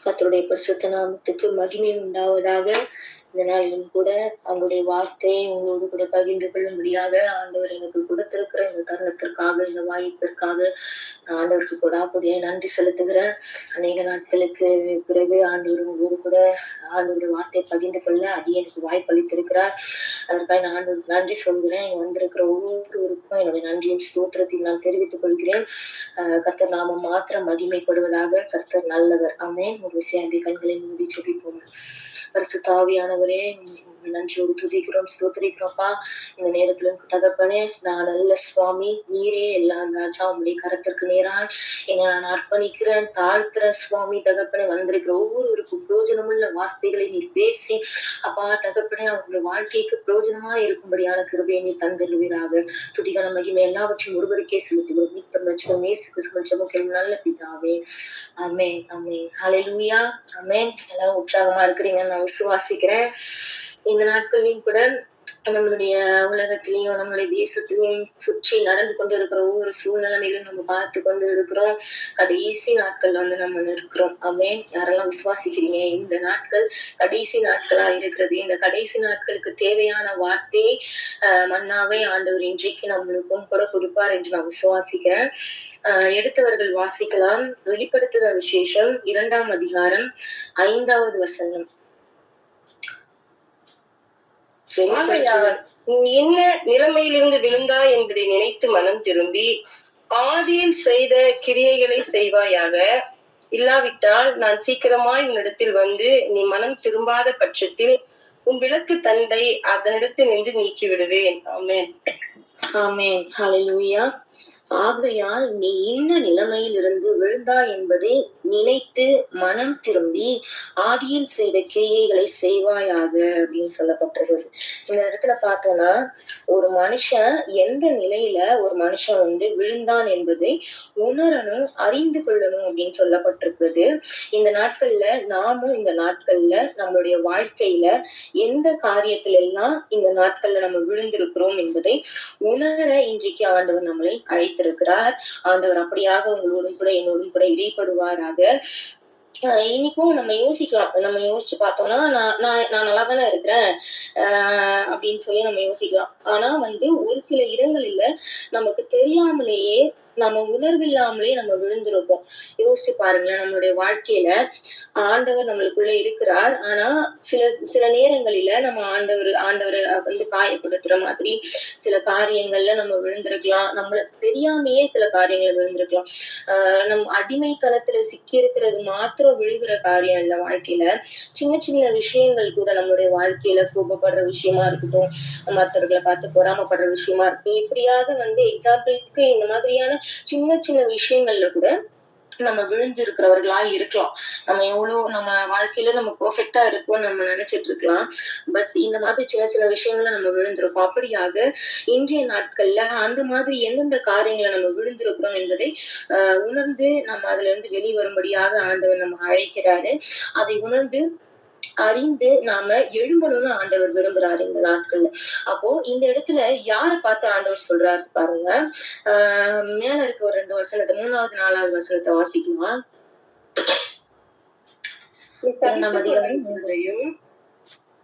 கர்த்தருடைய பரிசுத்த நாமத்துக்கு மகிமை உண்டாவதாக. இந்த நாளிலும் கூட அவருடைய வார்த்தையை உங்களோடு கூட பகிர்ந்து கொள்ளும்படியாக ஆண்டவர் எனக்கு கொடுத்திருக்கிற இந்த தருணத்திற்காக, இந்த வாய்ப்பிற்காக ஆண்டவருக்கு கொடாக்கூடிய நன்றி செலுத்துகிறேன். அநேக நாட்களுக்கு பிறகு ஆண்டவர் உங்களோடு கூட ஆண்டவருடைய வார்த்தையை பகிர்ந்து கொள்ள எனக்கு வாய்ப்பு அளித்திருக்கிறார். அதற்காக நான் ஆண்டவருக்கு நன்றி சொல்கிறேன். இங்க வந்திருக்கிற ஒவ்வொருவருக்கும் என்னுடைய நன்றியும் ஸ்தோத்திரத்தையும் நான் தெரிவித்துக் கொள்கிறேன். கர்த்தர் நாமம் மாத்திரம் மகிமைப்படுவதாக. கர்த்தர் நல்லவர். ஆமென். ஒரு விஷயம் அப்படி கண்களை மூடி ஜெபிப்போம். பரிசுத்த ஆவியானவரே, நன்றியோடு துதிக்கிறோம், ஸ்தோத்திரிக்கிறோம்ப்பா. இந்த நேரத்துல தகப்பனே, நான் நல்ல சுவாமி, நீரே எல்லாம் ராஜா, உங்களுடைய கரத்திற்கு நேராய் என்னை நான் அர்ப்பணிக்கிறேன், தாழ்த்துறேன் சுவாமி. தகப்பனே, வந்திருக்கிற ஒவ்வொருவருக்கும் பிரயோஜனமுள்ள வார்த்தைகளை நீர் பேசி அப்பா தகப்பனே, அவங்களுடைய வாழ்க்கைக்கு பிரயோஜனமா இருக்கும்படியான கிருபையை நீ தந்தருவீராக. துதிகான மகிமை எல்லாவற்றையும் ஒருவருக்கே செலுத்துகிறோம். மீட்பர் ரட்சகர் இயேசு கிறிஸ்துவின் ஜெபம் நல்ல பிதாவே. ஆமென், ஆமென். ஹல்லேலூயா. ஆமென். எல்லாரும் உற்சாகமா இருக்கிறீங்க நான் விசுவாசிக்கிறேன். இந்த நாட்களையும் கூட நம்மளுடைய உலகத்திலையும் நம்மளுடைய தேசத்திலையும் சுற்றி நடந்து கொண்டு இருக்கிற ஒவ்வொரு சூழ்நிலையிலும் நம்ம பார்த்து கொண்டு இருக்கிறோம். கடைசி நாட்கள் நம்ம இருக்கிறோம். ஆமென். யாரெல்லாம் விசுவாசிக்கிறீங்க இந்த நாட்கள் கடைசி நாட்களா இருக்கிறது? இந்த கடைசி நாட்களுக்கு தேவையான வார்த்தை மன்னாவை ஆண்டவர் இன்றைக்கு நம்மளுக்கும் கூட கொடுப்பார் என்று நான் விசுவாசிக்கிறேன். எடுத்தவர்கள் வாசிக்கலாம். வெளிப்படுத்துதல் விசேஷம் 2ஆம் அதிகாரம் 5வது வசனம். நீ என்ன நிலைமையிலிருந்து விழுந்தாய் என்பதை நினைத்து மனம் திரும்பி ஆதியில் செய்த கிரியைகளை செய்வாயாக. இல்லாவிட்டால் நான் சீக்கிரமாய் உன்னிடத்தில் வந்து நீ மனம் திரும்பாத பட்சத்தில் உன் விளக்கு தண்டை அதனிடத்தில் நின்று நீக்கி விடுவேன். ஆமென், ஆமென். ஹல்லேலூயா. ஆகையால் நீ இன்ன நிலைமையில் இருந்து விழுந்தாய் என்பதை நினைத்து மனம் திரும்பி ஆதியில் செய்த கிரியைகளை செய்வாயாக அப்படின்னு சொல்லப்பட்டிருக்கு. இந்த இடத்துல பார்த்தோம்னா ஒரு மனுஷன் எந்த நிலையில ஒரு மனுஷன் விழுந்தான் என்பதை உணரணும், அறிந்து கொள்ளணும் அப்படின்னு சொல்லப்பட்டிருக்கிறது. இந்த நாட்கள்ல நாமும் இந்த நாட்கள்ல நம்மளுடைய வாழ்க்கையில எந்த காரியத்துல எல்லாம் இந்த நாட்கள்ல நம்ம விழுந்திருக்கிறோம் என்பதை உணர இன்றைக்கு ஆண்டவர் நம்மளை அழைத்திருக்கிறார். ஆண்டவர் அப்படியாக உங்களோடும் கூட என்னோடும் கூட இடைப்படுவாராக. இன்னைக்கும் நம்ம யோசிக்கலாம். நம்ம யோசிச்சு பார்த்தோம்னா நான் நல்லா தானே இருக்கிறேன் அப்படின்னு சொல்லி நம்ம யோசிக்கலாம். ஆனா ஒரு சில இடங்களில நமக்கு தெரியாமலேயே நம்ம உணர்வில்லாமலே நம்ம விழுந்திருப்போம். யோசிச்சு பாருங்களேன். நம்மளுடைய வாழ்க்கையில ஆண்டவர் நம்மளுக்குள்ள இருக்கிறார். ஆனா சில நேரங்களில நம்ம ஆண்டவரை காயப்படுத்துற மாதிரி சில காரியங்கள்ல நம்ம விழுந்திருக்கலாம். நம்மளுக்கு தெரியாமையே சில காரியங்கள் விழுந்திருக்கலாம். நம்ம அடிமைத்தனத்துல சிக்கி இருக்கிறது மாத்திரம் விழுகிற காரியம் இல்ல. வாழ்க்கையில சின்ன சின்ன விஷயங்கள் கூட நம்மளுடைய வாழ்க்கையில கோபப்படுற விஷயமா இருக்கட்டும், மற்றவர்களை பார்த்து பொறாமப்படுற விஷயமா இருக்கட்டும், இப்படியாக எக்ஸாம்பிளுக்கு இந்த மாதிரியான சின்ன சின்ன விஷயங்கள்ல கூட நம்ம விழுந்திருக்கிறவர்களா இருக்கலாம். நம்ம வாழ்க்கையில நம்ம பெர்ஃபெக்ட்டா இருப்போம் நம்ம நினைச்சிட்டு இருக்கலாம். பட் இந்த மாதிரி சின்ன சின்ன விஷயங்கள நம்ம விழுந்திருக்கோம். அப்படியாக இன்றைய நாட்கள்ல அந்த மாதிரி எந்தெந்த காரியங்களை நம்ம விழுந்திருக்கிறோம் என்பதை உணர்ந்து நம்ம அதுல இருந்து வெளிவரும்படியாக ஆண்டவர் நம்ம அழைக்கிறாரு. அதை உணர்ந்து அறிந்து நாம எழும்பணும்னு ஆண்டவர் விரும்புறாரு இந்த நாட்கள்ல. அப்போ இந்த இடத்துல யார பார்த்து ஆண்டவர் சொல்றாரு பாருங்க. மேல இருக்க ஒரு 2 வசனத்தை 3வது 4வது வசனத்தை வாசிக்கலாம்.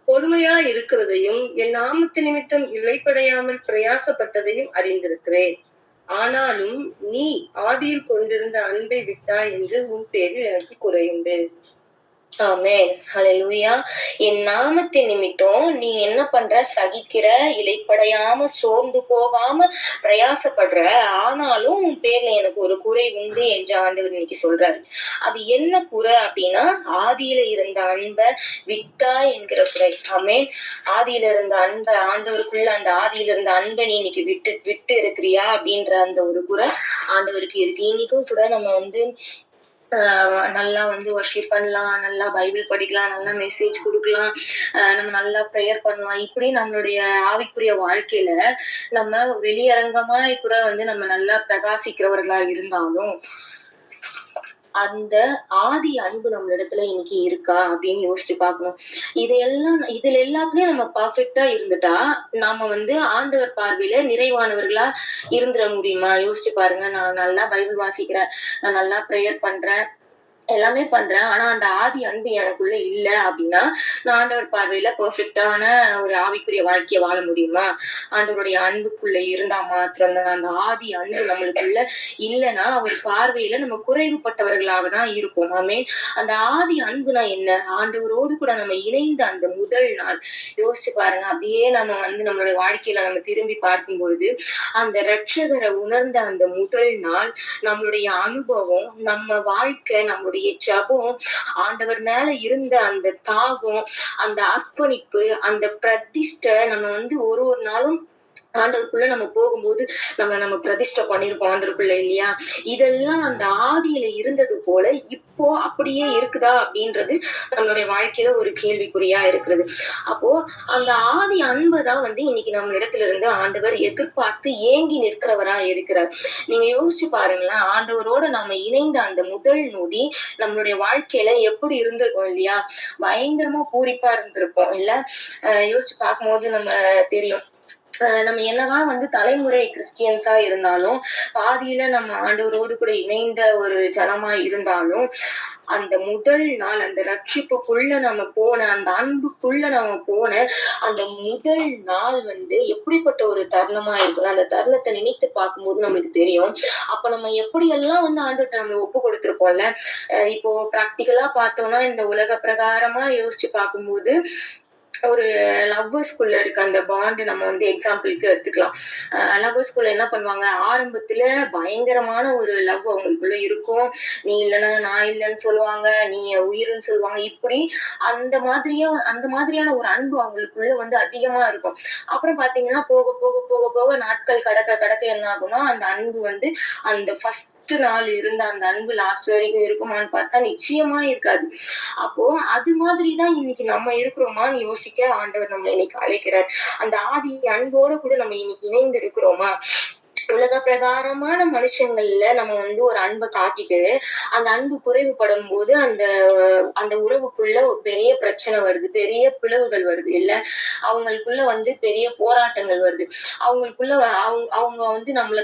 பொறுமையா இருக்கிறதையும் என் நாமத்து நிமித்தம் இழைப்படையாமல் பிரயாசப்பட்டதையும் அறிந்திருக்கிறேன். ஆனாலும் நீ ஆதியில் கொண்டிருந்த அன்பை விட்டாய் என்று உன் பேரில் எனக்கு குறையுண்டு. ஆமென். ஹல்லேலூயா. என் நாமத்தின் நிமித்தம் நீ என்ன பண்ற? சகிக்கிற, இலைப்படையாம சோர்ந்து போகாம பிரயாசப்படுற. ஆனாலும் உன் பேர்ல எனக்கு ஒரு குறை உண்டு என்று ஆண்டவர் இன்னைக்கு சொல்றாரு. அது என்ன குறை அப்படின்னா ஆதியில இருந்த அன்பை விட்டா என்கிற குறை. ஆமென். ஆதியில இருந்த அன்பை ஆண்டவருக்குள்ள அந்த ஆதியில இருந்த அன்பை நீ இன்னைக்கு விட்டு இருக்கிறியா அப்படின்ற அந்த ஒரு குறை ஆண்டவருக்கு இருக்கு. இன்னைக்கும் கூட நம்ம நல்லா வொர்ஷிப் பண்ணலாம், நல்லா பைபிள் படிக்கலாம், நல்லா மெசேஜ் கொடுக்கலாம், நம்ம நல்லா ப்ரேயர் பண்ணலாம். இப்படி நம்மளுடைய ஆவிக்குரிய வாழ்க்கையில நம்ம வெளியரங்கமா கூட நம்ம நல்லா பிரகாசிக்கிறவர்களா இருந்தாலும் அந்த ஆதி அன்பு நம்ம இடத்துல இன்னைக்கு இருக்கா அப்படின்னு யோசிச்சு பார்க்கணும். இதுல எல்லாத்துலயும் நம்ம பர்ஃபெக்ட்டா இருந்துட்டா நாம ஆண்டவர் பார்வையில நிறைவானவர்களா இருந்துட முடியுமா? யோசிச்சு பாருங்க. நான் நல்லா பைபிள் வாசிக்கிறேன், நான் நல்லா ப்ரேயர் பண்றேன், எல்லாமே பண்றேன். ஆனா அந்த ஆதி அன்பு எனக்குள்ள இல்ல அப்படின்னா, நான் ஆண்டவர் பார்வையில பெர்ஃபெக்ட்டான ஒரு ஆவிக்குரிய வாழ்க்கைய வாழ முடியுமா? ஆண்டவருடைய அன்புக்குள்ள இருந்தா மாத்திரம் தான். அந்த ஆதி அன்பு நம்மளுக்குள்ள இல்லன்னா, அவர் பார்வையில நம்ம குறைவுபட்டவர்களாக தான் இருப்போம். ஆமென். அந்த ஆதி அன்புனா என்ன? ஆண்டவரோடு கூட நம்ம இணைந்த அந்த முதல் நாள். யோசிச்சு பாருங்க. அப்படியே நம்ம நம்மளுடைய வாழ்க்கையில நம்ம திரும்பி பார்க்கும் பொழுது, அந்த இரட்சகரை உணர்ந்த அந்த முதல் நாள், நம்மளுடைய அனுபவம், நம்ம வாழ்க்கை, நம்முடைய ஜெபம், ஆண்டவர் மேல இருந்த அந்த தாகம், அந்த அர்ப்பணிப்பு, அந்த பிரதிஷ்டை நம்ம ஒரு ஒரு நாளும் ஆண்டவருக்குள்ள நம்ம போகும்போது நம்ம பிரதிஷ்டை பண்ணிருப்போம் ஆண்டவருக்குள்ள இல்லையா? இதெல்லாம் அந்த ஆதியில இருந்தது போல இப்போ அப்படியே இருக்குதா அப்படின்றது நம்மளுடைய வாழ்க்கையில ஒரு கேள்விக்குறியா இருக்கிறது. அப்போ அந்த ஆதி அன்பை தான் இன்னைக்கு நம்ம இடத்துல இருந்து ஆண்டவர் எதிர்பார்த்து ஏங்கி நிற்கிறவரா இருக்கிறார். நீங்க யோசிச்சு பாருங்களேன், ஆண்டவரோட நம்ம இணைந்த அந்த முதல் நொடி நம்மளுடைய வாழ்க்கையில எப்படி இருந்திருக்கும் இல்லையா? பயங்கரமா பூரிப்பா இருந்திருப்போம் இல்ல? யோசிச்சு பார்க்கும்போது நம்ம தெரியும். நம்ம என்னதான் தலைமுறை கிறிஸ்டியன்ஸா இருந்தாலும், பாதியில நம்ம ஆண்டவரோடு கூட இணைந்த ஒரு ஜனமா இருந்தாலும், அந்த முதல் நாள் அந்த ரட்சிப்புக்குள்ள நம்ம போன, அந்த அன்புக்குள்ள நம்ம போன அந்த முதல் நாள் எப்படிப்பட்ட ஒரு தருணமா இருக்கும். அந்த தருணத்தை நினைத்து பார்க்கும்போது நம்மளுக்கு தெரியும். அப்ப நம்ம எப்படியெல்லாம் ஆண்டவர்ட்ட நம்ம ஒப்பு கொடுத்திருப்போம்ல. இப்போ பிராக்டிகலா பார்த்தோம்னா, இந்த உலக பிரகாரமா யோசிச்சு பார்க்கும்போது, ஒரு லவ்வர்ஸ்குள்ள இருக்க அந்த பாண்ட் நம்ம எக்ஸாம்பிளுக்கு எடுத்துக்கலாம். லவ்வர்ஸ்குள்ள என்ன பண்ணுவாங்க, ஆரம்பத்துல பயங்கரமான ஒரு லவ் அவங்களுக்குள்ள இருக்கும். நீ இல்லைன்னா நான் இல்லைன்னு சொல்லுவாங்க, நீ என் உயிர்ன்னு சொல்லுவாங்க. இப்படி அந்த மாதிரியான ஒரு அன்பு அவங்களுக்குள்ள அதிகமா இருக்கும். அப்புறம் பாத்தீங்கன்னா போக போக போக போக நாட்கள் கடக்க கடக்க என்ன ஆகும்னா, அந்த அன்பு அந்த ஃபர்ஸ்ட் நாள் இருந்த அந்த அன்பு லாஸ்ட் வரைக்கும் இருக்குமான்னு பார்த்தா நிச்சயமா இருக்காது. அப்போ அது மாதிரிதான் இன்னைக்கு நம்ம இருக்கிறோமான்னு யோசிக்க ஆண்டவர் நம்மளை இன்னைக்கு அழைக்கிறார். அந்த ஆதி அன்போடு கூட நம்ம இன்னைக்கு இணைந்து இருக்கிறோமா? உலக பிரகாரமான மனுஷங்கள்ல நம்ம ஒரு அன்பை காட்டிட்டு அந்த அன்பு குறைவுபடும் போது அந்த அந்த உறவுக்குள்ள ஒரு பெரிய பிரச்சனை வருது, பெரிய பிளவுகள் வருது இல்ல? அவங்களுக்குள்ள பெரிய போராட்டங்கள் வருது. அவங்களுக்குள்ள அவங்க நம்மள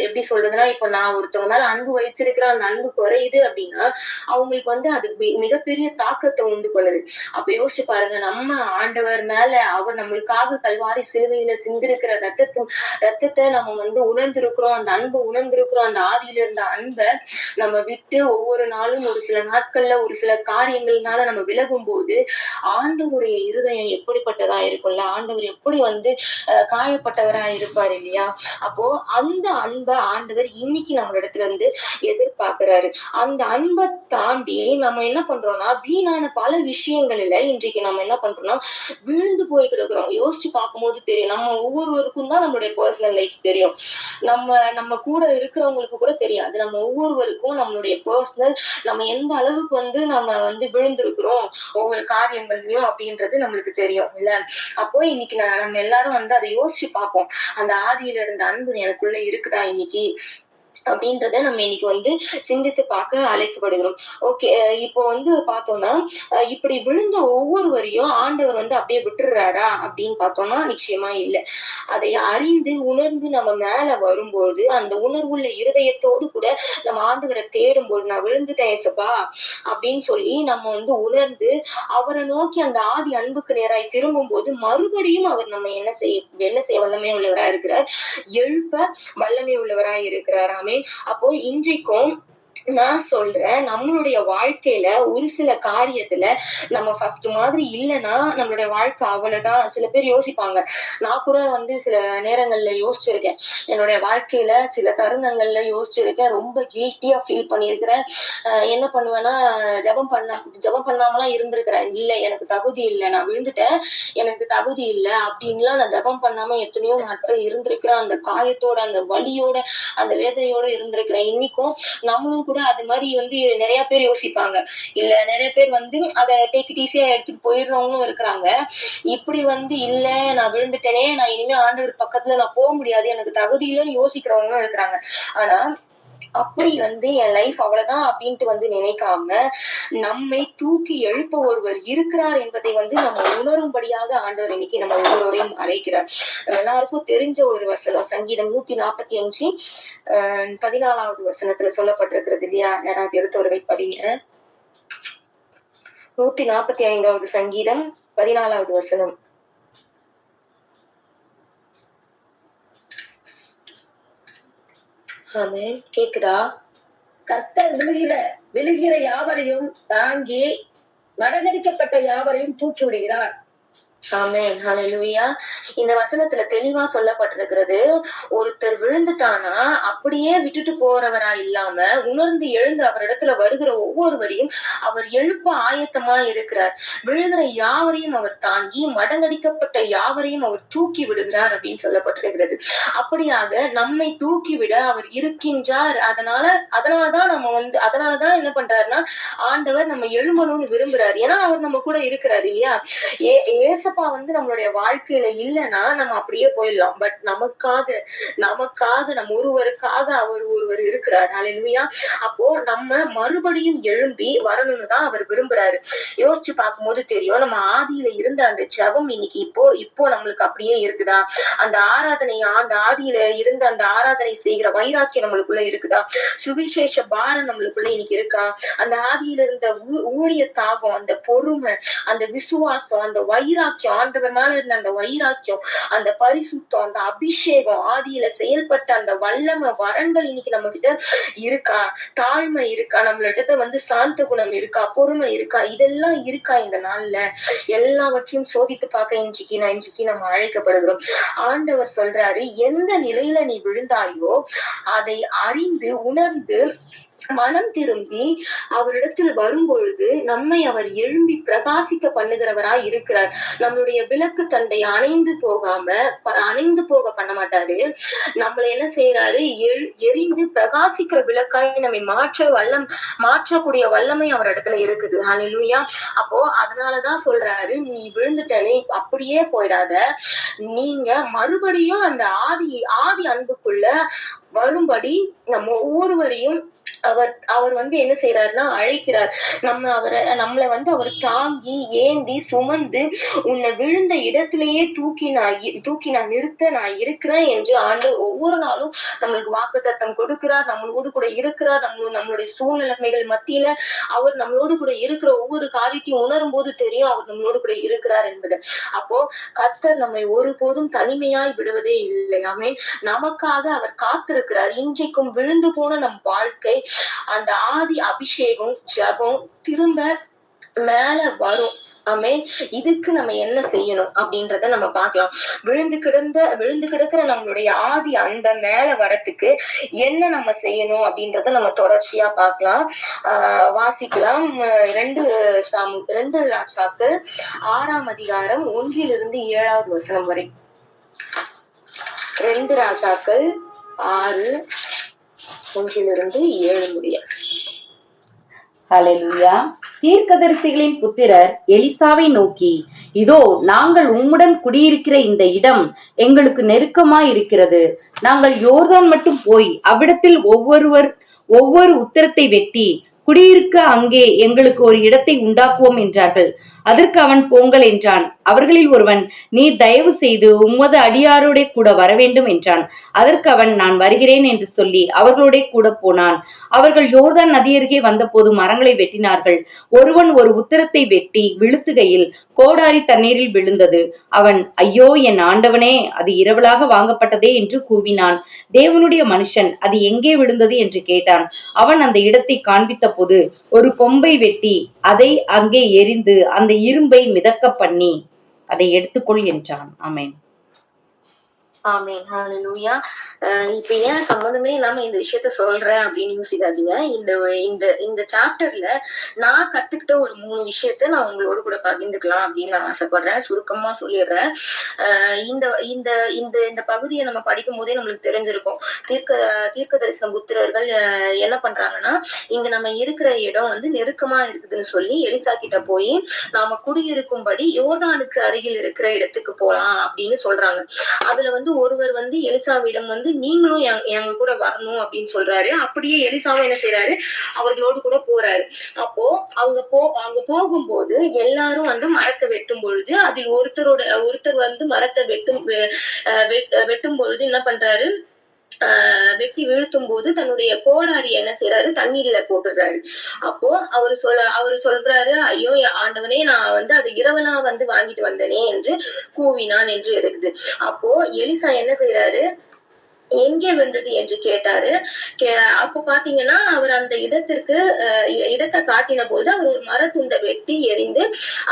எப்படி சொல்றதுன்னா, இப்ப நான் ஒருத்தவங்க மேல அன்பு வச்சிருக்கிறேன், அந்த அன்பு குறையுது அப்படின்னா அவங்களுக்கு அது மிகப்பெரிய தாக்கத்தை உண்டு பண்ணுது. அப்ப யோசிச்சு பாருங்க, நம்ம ஆண்டவர் மேல அவர் நம்மளுக்காக கல்வாரி சிலுவையில சிந்திருக்கிற ரத்தத்தை நம்ம உணர்ந்திருக்கிறோம், அந்த அன்பை உணர்ந்திருக்கிறோம். அந்த ஆதியில இருந்த அன்பை நம்ம விட்டு ஒவ்வொரு நாளும் ஒரு சில நாட்கள்ல ஒரு சில காரியங்கள்னால நம்ம விலகும் போது ஆண்டவருடைய இருதயம் எப்படிப்பட்டதா இருக்கும்ல? ஆண்டவர் எப்படி காயப்பட்டவரா இருப்பாரு இல்லையா? அப்போ அந்த அன்பை ஆண்டவர் இன்னைக்கு நம்ம இடத்துல எதிர்பார்க்கிறாரு. அந்த அன்பை தாண்டி நம்ம என்ன பண்றோம்னா, வீணான பல விஷயங்கள்ல இன்றைக்கு நம்ம என்ன பண்றோம்னா விழுந்து போய் கிடக்குறோம். யோசிச்சு பார்க்கும்போது தெரியும், நம்ம ஒவ்வொருவருக்கும் தான் நம்மளுடைய பர்சனல் லைஃப் தெரியும். நம்ம கூட இருக்கிறவங்களுக்கு கூட தெரியாது. நம்ம ஒவ்வொருவருக்கும் நம்மளுடைய பர்சனல் நம்ம எந்த அளவுக்கு நம்ம விழுந்திருக்கிறோம் ஒவ்வொரு காரியங்கள்லயும் அப்படின்றது நம்மளுக்கு தெரியும் இல்ல? அப்போ இன்னைக்கு நம்ம எல்லாரும் அதை யோசிச்சு பார்ப்போம். அந்த ஆதியில இருந்த அன்பு எனக்குள்ள இருக்குதா இன்னைக்கு அப்படின்றத நம்ம இன்னைக்கு சிந்தித்து பார்க்க அழைக்கப்படுகிறோம். ஓகே, இப்போ பார்த்தோம்னா இப்படி விழுந்த ஒவ்வொருவரையும் ஆண்டவர் அப்படியே விட்டுறாரா அப்படின்னு பார்த்தோம்னா நிச்சயமா இல்ல. அதை அறிந்து உணர்ந்து நம்ம மேல வரும்போது அந்த உணர்வுள்ள இருதயத்தோடு கூட நம்ம ஆண்டவரை தேடும்போது, நான் விழுந்துட்டேன் ஏசப்பா அப்படின்னு சொல்லி நம்ம உணர்ந்து அவரை நோக்கி அந்த ஆதி அன்புக்கு நேராய் திரும்பும் போது மறுபடியும் அவர் நம்ம என்ன செய்ய வல்லமை உள்ளவரா இருக்கிறார், எழுப்ப வல்லமை உள்ளவரா இருக்கிறார். அப்போ இன்றைக்கும் நான் சொல்றேன், நம்மளுடைய வாழ்க்கையில ஒரு சில காரியத்துல நம்ம ஃபர்ஸ்ட் மாதிரி இல்லைன்னா நம்மளுடைய வாழ்க்கை அவ்வளவுதான். சில பேர் யோசிப்பாங்க, நான் கூட சில நேரங்கள்ல யோசிச்சிருக்கேன். என்னுடைய வாழ்க்கையில சில தருணங்கள்ல யோசிச்சிருக்கேன், ரொம்ப கில்ட்டியா ஃபீல் பண்ணியிருக்கிறேன். என்ன பண்ணுவேன்னா, ஜெபம் பண்ணாமலாம் இருந்திருக்கிறேன். இல்ல எனக்கு தகுதி இல்லை, நான் விழுந்துட்டேன், எனக்கு தகுதி இல்லை அப்படின்லாம் நான் ஜெபம் பண்ணாம எத்தனையோ நாட்கள் இருந்திருக்கிறேன். அந்த காயத்தோட, அந்த வலியோட, அந்த வேதனையோட இருந்திருக்கிறேன். இன்னைக்கும் நம்மளும் கூட அது மாதிரி நிறைய பேர் யோசிப்பாங்க. இல்ல நிறைய பேர் அதை டேக் இட் ஈஸியா எடுத்துட்டு போயிடுறவங்களும் இருக்கிறாங்க. இப்படி இல்ல நான் விழுந்துட்டேனே, நான் இனிமே ஆண்டவர் பக்கத்துல நான் போக முடியாது, எனக்கு தகுதி இல்லைன்னு யோசிக்கிறவங்களும் இருக்கிறாங்க. ஆனா அப்படி என் லைஃப் அவ்வளவுதான் அப்படின்ட்டு நினைக்காம நம்மை தூக்கி எழுப்ப ஒருவர் இருக்கிறார் என்பதை நம்ம உணரும்படியாக ஆண்டவர் இன்னைக்கு நம்ம ஒவ்வொருவரையும் அழைக்கிறார். நம்ம எல்லாருக்கும் தெரிஞ்ச ஒரு வசனம், சங்கீதம் 145 14வது வசனத்துல சொல்லப்பட்டிருக்கிறது இல்லையா? யாராவது எடுத்தவர்கள் படிங்க. 145வது சங்கீதம் 14வது வசனம். ஆமென். கேக்குதா? கர்த்தர் விழுகிற யாவரையும் தாங்கி மடங்கடிக்கப்பட்ட யாவரையும் தூக்கி விடுகிறார். ஆமென். ஹல்லேலூயா. இந்த வசனத்துல தெளிவா சொல்லப்பட்டிருக்கிறது, ஒருத்தர் விழுந்துட்டானா அப்படியே விட்டுட்டு போறவரா இல்லாம உணர்ந்து எழுந்து அவரிடத்துல வருகிற ஒவ்வொருவரையும் அவர் எழுப்ப ஆயத்தமா இருக்கிறார். விழுகிற யாவரையும் அவர் தாங்கி மடங்கடிக்கப்பட்ட யாவரையும் அவர் தூக்கி விடுகிறார் அப்படின்னு சொல்லப்பட்டிருக்கிறது. அப்படியாக நம்மை தூக்கி விட அவர் இருக்கின்றார். அதனாலதான் அதனாலதான் என்ன பண்றாருன்னா, ஆண்டவர் நம்ம எழும்பணும்னு விரும்புறாரு. ஏன்னா அவர் நம்ம கூட இருக்கிறாரு இல்லையா. ஏசப்பா நம்மளுடைய வாழ்க்கையில இல்லைன்னா நம்ம அப்படியே போயிடலாம். பட் நமக்காக நம்ம ஒருவருக்காக அவர் ஒருவர் இருக்கிறார். ஹல்லேலூயா. அப்போ நம்ம மறுபடியும் எழும்பி வரணும்னு தான் அவர் விரும்புறாரு. யோசிச்சு பார்க்கும்போது தெரியும், நம்ம ஆதியில இருந்த அந்த ஜெபம் இன்னைக்கு இப்போ நம்மளுக்கு அப்படியே இருக்குதா? அந்த ஆதியில இருந்த அந்த ஆராதனை செய்கிற வைராக்கியம் நம்மளுக்குள்ள இருக்குதா? சுவிசேஷ பாரம் நம்மளுக்குள்ள இன்னைக்கு இருக்கா? அந்த ஆதியில இருந்த ஊழிய தாகம், அந்த பொறுமை, அந்த விசுவாசம், அந்த வைராக்கியம், ஆண்டவர் மேல இருந்த அந்த வைராக்கியம், அந்த பரிசுத்தம், அந்த அபிஷேகம், ஆதியில செயல்பட்ட அந்த வல்லமை வரங்கள் இன்னைக்கு நம்ம கிட்ட இருக்கா? தாழ்மை இருக்கா? நம்மளிடத்த சாந்த குணம் இருக்கா? பொறுமை இருக்கா? இதெல்லாம் இருக்கா? இந்த நாள்ல எல்லாவற்றையும் சோதித்து பார்க்க இன்றைக்கு நம்ம அழைக்கப்படுகிறோம். ஆண்டவர் சொல்றாரு, எந்த நிலையில நீ விழுந்தாயோ அதை அறிந்து உணர்ந்து மனம் திரும்பி அவரிடத்தில் வரும்பொழுது நம்மை அவர் எழும்பி பிரகாசிக்க பண்ணுகிறவராய் இருக்கிறார். நம்மளுடைய விளக்கு தண்டை அணைந்து போக பண்ண மாட்டாரு. நம்மள என்ன செய்யறாரு? எரிந்து பிரகாசிக்கிற விளக்காய் நம்மை மாற்றக்கூடிய வல்லமை அவர் இடத்துல இருக்குது. ஹல்லேலூயா. அப்போ அதனாலதான் சொல்றாரு, நீ விழுந்துட்டனே அப்படியே போயிடாத, நீங்க மறுபடியும் அந்த ஆதி அன்புக்குள்ள வரும்படி நம்ம ஒவ்வொருவரையும் அவர் என்ன செய்யறாருன்னா அழைக்கிறார். நம்மள அவர் தாங்கி ஏந்தி சுமந்து உன்னை விழுந்த இடத்திலேயே தூக்கி நான் நிறுத்த நான் இருக்கிறேன் என்று ஆண்டவர் ஒவ்வொரு நாளும் நம்மளுக்கு வாக்குத்தத்தம் கொடுக்கிறார். நம்மளோடு கூட இருக்கிறார். நம்மளுடைய சூழ்நிலைமைகள் மத்தியில அவர் நம்மளோடு கூட இருக்கிற ஒவ்வொரு காரியத்தையும் உணரும் போது தெரியும் அவர் நம்மளோடு கூட இருக்கிறார் என்பது. அப்போ கர்த்தர் நம்மை ஒருபோதும் தனிமையாய் விடுவதே இல்லை. ஆமென். நமக்காக அவர் காத்திருக்கிறார். இன்றைக்கும் விழுந்து போன நம் வாழ்க்கை, அந்த ஆதி அபிஷேகம் ஜெபம் திரும்ப மேல வரும். ஆமென். இதுக்கு நம்ம என்ன செய்யணும் அப்படின்றத நம்ம பார்க்கலாம். விழுந்து கிடக்கிற நம்மளுடைய ஆதி அன்பை மேல வரத்துக்கு என்ன நம்ம செய்யணும் அப்படின்றத நம்ம தொடர்ச்சியா பார்க்கலாம். வாசிக்கலாம். 2 ராஜாக்கள் 6ஆம் அதிகாரம் 1-7வது வசனம் வரை. 2 ராஜாக்கள் 6:1-7 முடிய. ஹல்லேலூயா. தீர்க்கதரிசிகளின் புத்திரர் எலிசாவை நோக்கி, இதோ நாங்கள் உம்முடன் குடியிருக்கிற இந்த இடம் எங்களுக்கு நெருக்கமாய் இருக்கிறது. நாங்கள் யோர்தான் மட்டும் போய் அவ்விடத்தில் ஒவ்வொரு உத்தரத்தை வெட்டி குடியிருக்க அங்கே எங்களுக்கு ஒரு இடத்தை உண்டாக்குவோம் என்றார்கள். அதற்கு அவன், போங்கள் என்றான். அவர்களில் ஒருவன், நீர் தயவு செய்து உமது அடியாரோட கூட வரவேண்டும் என்றான். அதற்கு அவன், நான் வருகிறேன் என்று சொல்லி அவர்களோட கூட போனான். அவர்கள் யோர்தான் நதியருகே வந்தபோது மரங்களை வெட்டினார்கள். ஒருவன் ஒரு உத்தரத்தை வெட்டி விழுத்துகையில் கோடாரி தண்ணீரில் விழுந்தது. அவன், ஐயோ என் ஆண்டவனே, அது இரவலாக வாங்கப்பட்டதே என்று கூவினான். தேவனுடைய மனுஷன், அது எங்கே விழுந்தது என்று கேட்டான். அவன் அந்த இடத்தை காண்பித்த போது ஒரு கொம்பை வெட்டி அதை அங்கே எரிந்து அந்த இரும்பை மிதக்க பண்ணி அதை எடுத்துக்கொள் என்றான். ஆமென். ஆமென். ஹல்லேலூயா. இப்ப ஏன் சம்பந்தமே இல்லாம இந்த விஷயத்த சொல்றேன் அப்படின்னு யோசிக்காதீங்க. இந்த சாப்டர்ல நான் கத்துக்கிட்ட ஒரு 3 விஷயத்த நான் உங்களோட கூட பகிர்ந்துக்கலாம் அப்படின்னு நான் ஆசைப்படுறேன். சுருக்கமா சொல்லிடுறேன். இந்த பகுதியை நம்ம படிக்கும் போதே நம்மளுக்கு தெரிஞ்சிருக்கும். தீர்க்க தரிசன புத்திரர்கள் என்ன பண்றாங்கன்னா, இங்க நம்ம இருக்கிற இடம் நெருக்கமா இருக்குதுன்னு சொல்லி எலிசா கிட்ட போய் நாம குடியிருக்கும்படி யோர்தானுக்கு அருகில் இருக்கிற இடத்துக்கு போலாம் அப்படின்னு சொல்றாங்க. அதுல ஒருவர் எலிசாவிடம் நீங்களும் எங்க கூட வரணும் அப்படின்னு சொல்றாரு. அப்படியே எலிசாவும் என்ன செய்யறாரு? அவர்களோடு கூட போறாரு. அப்போ அங்க போகும்போது எல்லாரும் மரத்தை வெட்டும் பொழுது அதில் ஒருத்தர் மரத்தை வெட்டும் பொழுது என்ன பண்றாரு? வெட்டி வீழ்த்தும் போது தன்னுடைய கோடாரி என்ன செய்யறாரு, தண்ணீர்ல போட்டுடுறாரு. அப்போ அவரு சொல்றாரு, ஐயோ ஆண்டவனே, நான் வந்து அது இரவலா வந்து வாங்கிட்டு வந்தனே என்று கூவினான் என்று இருக்குது. அப்போ எலிசா என்ன செய்யறாரு, எங்கே விழுந்தது என்று கேட்டாரு. அப்போ பாத்தீங்கன்னா அவர் அந்த இடத்தை காட்டின போது அவர் ஒரு மரத்துண்டை வெட்டி எறிந்து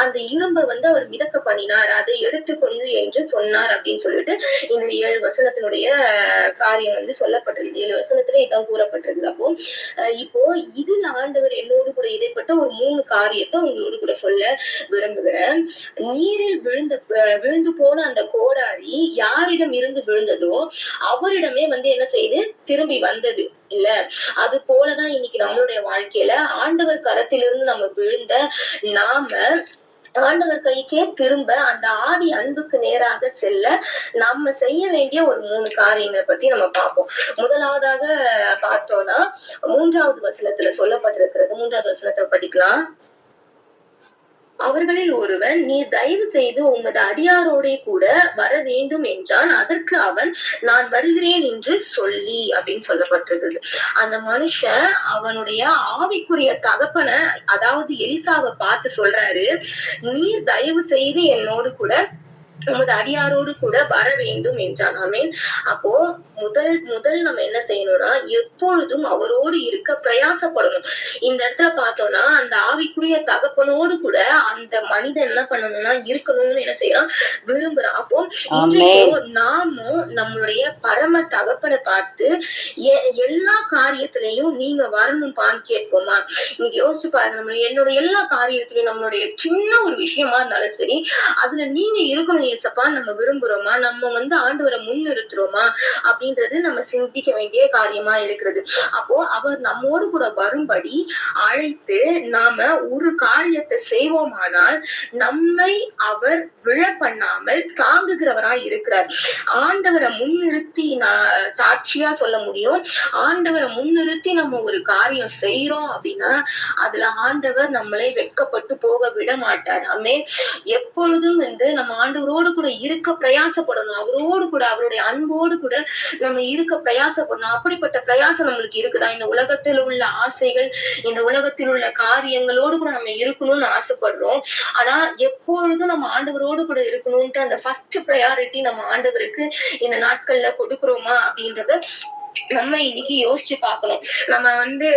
அந்த இரும்பை வந்து அவர் மிதக்க பண்ணினார், அதை எடுத்துக்கொண்டு என்று சொன்னார் அப்படின்னு சொல்லிட்டு இந்த 7 வசனத்தினுடைய காரியம் வந்து சொல்லப்பட்டிருக்கு. 7 வசனத்துல இதான் கூறப்பட்டிருக்கு. அப்போ இப்போ இதுல ஆண்டவர் என்னோடு கூட இடைப்பட்ட ஒரு 3 காரியத்தை உங்களோடு கூட சொல்ல விரும்புகிறேன். நீரில் விழுந்து போன அந்த கோடாரி யாரிடம் இருந்து விழுந்ததோ அவரிடமே வந்து என்ன செய்து திரும்பி வந்தது இல்ல. அது போலதான் இன்னைக்கு நம்மளுடைய வாழ்க்கையில ஆண்டவர் கரத்திலிருந்து நம்ம விழுந்த நாம ஆண்டவர் கைக்கே திரும்ப அந்த ஆதி அன்புக்கு நேராக செல்ல நம்ம செய்ய வேண்டிய ஒரு 3 காரியங்களை பத்தி நம்ம பார்ப்போம். முதலாவதாக பார்த்தோம்னா 3வது வசனத்துல சொல்லப்பட்டிருக்கிறது. 3வது வசனத்தை படிக்கலாம். அவர்களில் ஒருவன், நீர் தயவு செய்து உமது அடியாரோடே கூட வர வேண்டும் என்றான். அதற்கு அவன், நான் வருகிறேன் என்று சொல்லி அப்படின்னு சொல்லப்பட்டிருக்குது. அந்த மனுஷன் அவனுடைய ஆவிக்குரிய தகப்பனை, அதாவது எலிசாவை பார்த்து சொல்றாரு, நீர் தயவு செய்து என்னோடு கூட உமது அடியாரோடு கூட வர வேண்டும் என்றான். ஆமென். அப்போ முதல் நம்ம என்ன செய்யணும்னா, எப்பொழுதும் அவரோடு இருக்க பிரயாசப்படணும். இந்த இடத்துல பார்த்தோம்னா அந்த ஆவிக்குரிய தகப்பனோடு கூட அந்த மனிதன் என்ன பண்ணணும்னா இருக்கணும்னு என்ன செய்யறான், விரும்புறான். அப்போ இன்றைக்கும் நாமும் நம்மளுடைய பரம தகப்பனை பார்த்து எல்லா காரியத்திலையும் நீங்க வரணும்பான்னு கேட்போமா? நீங்க யோசிச்சு பாருங்க. என்னோட எல்லா காரியத்திலையும் நம்மளுடைய சின்ன ஒரு விஷயமா இருந்தாலும் சரி, அதுல நீங்க இருக்கணும் ஏசப்பா நம்ம விரும்புறோமா, நம்ம வந்து ஆண்டவரை முன்னிறுத்துறோமா அப்படின்றது நம்ம சிந்திக்க வேண்டிய காரியமா இருக்கிறது. அப்போ அவர் நம்மோடு கூட வரும்படி அழைத்து நாம ஒரு காரியத்தை செய்வோமானால் நம்மை அவர் விழ பண்ணாமல் தாங்குகிறவராய் இருக்கிறார். ஆண்டவரை முன்னிறுத்தி சாட்சியா சொல்ல முடியும். ஆண்டவரை முன்னிறுத்தி நம்ம ஒரு காரியம் செய்யறோம் அப்படின்னா அதுல ஆண்டவர் நம்மளை வெட்கப்பட்டு போக விட மாட்டார். ஆமே. எப்பொழுதும் வந்து நம்ம ஆண்டவரோடு கூட இருக்க பிரயாசப்படணும். அவரோடு கூட அவருடைய அன்போடு கூட நம்ம இருக்க பிரயாசப்படணும். அப்படிப்பட்ட பிரயாசம் நம்மளுக்கு இருக்குதா? இந்த உலகத்தில் உள்ள ஆசைகள், இந்த உலகத்தில் உள்ள காரியங்களோடு கூட நம்ம இருக்கணும்னு ஆசைப்படுறோம். ஆனா எப்பொழுதும் நம்ம ஆண்டவரோடு கூட இருக்கணும்ட்டு அந்த ஃபர்ஸ்ட் ப்ரையாரிட்டி நம்ம ஆண்டவருக்கு இந்த நாட்கள்ல கொடுக்கிறோமா அப்படின்றத நம்ம இன்னைக்கு யோசிச்சு பார்க்கணும். நம்ம வந்து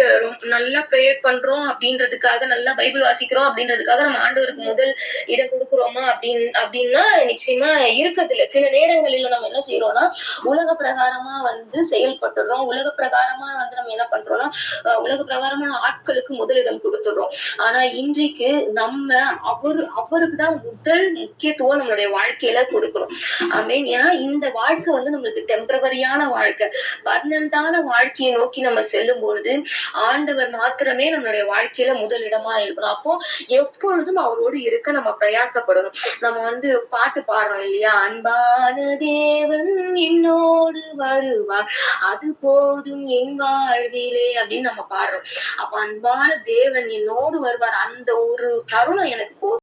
நல்லா ப்ரேயர் பண்றோம் அப்படின்றதுக்காக, நல்லா பைபிள் வாசிக்கிறோம் அப்படின்றதுக்காக நம்ம ஆண்டவருக்கு முதல் இடம் கொடுக்குறோமா அப்படின்னா நிச்சயமா இருக்கிறது இல்ல. சில நேரங்களில நம்ம என்ன செய்யறோம்னா உலக பிரகாரமா வந்து செயல்பட்டுறோம். உலக பிரகாரமா வந்து நம்ம என்ன பண்றோம்னா உலக பிரகாரமான ஆட்களுக்கு முதலிடம் கொடுத்துடுறோம். ஆனா இன்றைக்கு நம்ம அவருக்கு தான் முதல் முக்கியத்துவம் நம்மளுடைய வாழ்க்கையில கொடுக்கணும். ஆமீன். ஏன்னா இந்த வாழ்க்கை வந்து நம்மளுக்கு டெம்பரவரியான வாழ்க்கை. பர்மனண்டான வாழ்க்கையை நோக்கி நம்ம செல்லும் பொழுது ஆண்டவர் மாத்திரமே நம்மளுடைய வாழ்க்கையில முதலிடமா இருக்கணும். அப்போ எப்பொழுதும் அவரோடு இருக்க நம்ம பிரயாசப்படணும். நம்ம வந்து பாட்டு பாடுறோம் இல்லையா, அன்பான தேவன் என்னோடு வருவார், அது போதும் என் வாழ்விலே அப்படின்னு நம்ம பாடுறோம். அப்ப அன்பான தேவன் என்னோடு வருவார், அந்த ஒரு தருணம் எனக்கு